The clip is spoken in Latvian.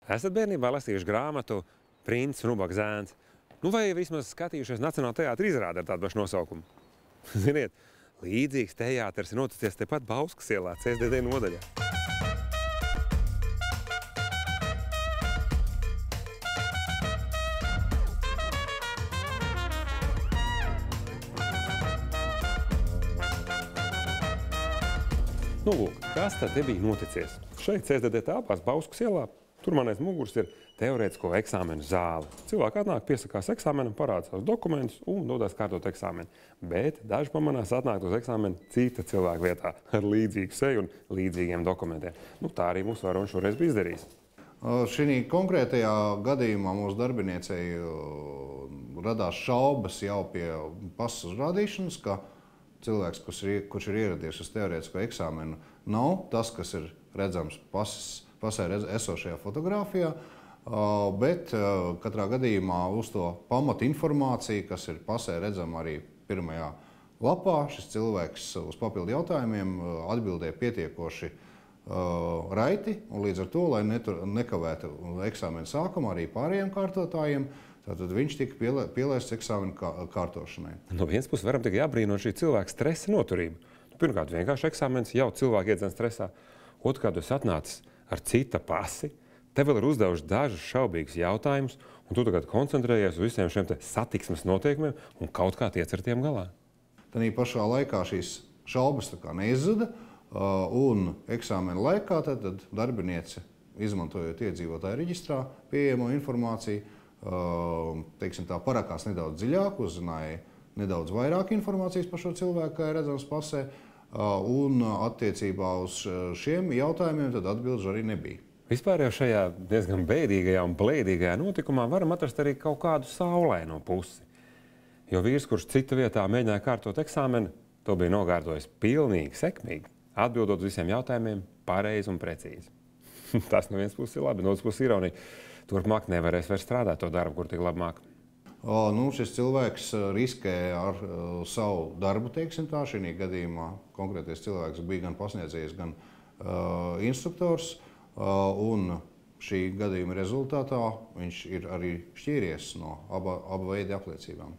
Esat bērnībā lasījuši grāmatu Princis un ubaga zēns? Nu, vai vismaz skatījušies Nacionālā teātra izrādi ar tādu pašu nosaukumu? Ziniet, līdzīgs teātris ir noticies tepat Bauskas ielā, CSDD nodaļā. Nu, lūk, kas tad te bija noticies? Šeit CSDD telpās Bauskas ielā, tur man aiz muguras ir teorētisko eksāmenu zāle. Cilvēki atnāk, piesakās eksāmenam, parāda savus dokumentus un dodās kārtot eksāmenu. Bet daži pamanās atnākt uz eksāmenu cita cilvēka vietā ar līdzīgu seju un līdzīgiem dokumentiem. Nu, tā arī mūsu varona šoreiz bija izdarījis. Šī konkrētajā gadījumā mūsu darbiniecei radās šaubas jau pie pasas uzrādīšanas, ka cilvēks, kurš ir ieradies uz teorētisko eksāmenu, nav tas, kas ir redzams pasē esošajā fotogrāfijā, bet katrā gadījumā uz to pamata informāciju, kas ir pasē redzama arī pirmajā lapā, šis cilvēks uz papildu jautājumiem atbildēja pietiekoši raiti, un līdz ar to, lai nekavētu eksāmena sākumu arī pārējiem kārtotājiem, tātad viņš tika pielaists eksāmena kārtošanai. No vienas puses varam tikai apbrīnot šī cilvēka stresa noturību. Pirmkārt, vienkārši eksāmens, jau cilvēki iedzen stresā. Otrkārt, jūs atnācis ar cita pasi, tev vēl ir uzdevuši dažus šaubīgus jautājumus, un tu tagad koncentrējies uz visiem šiem satiksmes noteikumiem un kaut kā tiec ar tiem galā. Tanī pašā laikā šīs šaubas tā kā neizzuda, un eksāmena laikā tad darbiniece, izmantojot iedzīvotāju reģistrā pieejamo informāciju, teiksim tā, parakās nedaudz dziļāk, uzzināja nedaudz vairāk informācijas par šo cilvēku, kā ir redzams pasē, un attiecībā uz šiem jautājumiem tad atbilžu arī nebija. Vispār jau šajā diezgan bēdīgajā un blēdīgajā notikumā varam atrast arī kaut kādu saulaino pusi. Jo vīrs, kurš cita vietā mēģināja kārtot eksāmenu, to bija nokārtojis pilnīgi sekmīgi, atbildot uz visiem jautājumiem pareizi un precīzi. Tas no vienas puses ir labi, no otras puses ironija. Turpmāk nevarēs vairs strādāt to darbu, kur tik labi māk. Šis cilvēks riskē ar savu darbu, teiksim tā. Šī gadījumā konkrētais cilvēks bija gan pasniedzējs, gan instruktors. Un šī gadījuma rezultātā viņš ir arī šķīries no abu veidu apliecībām.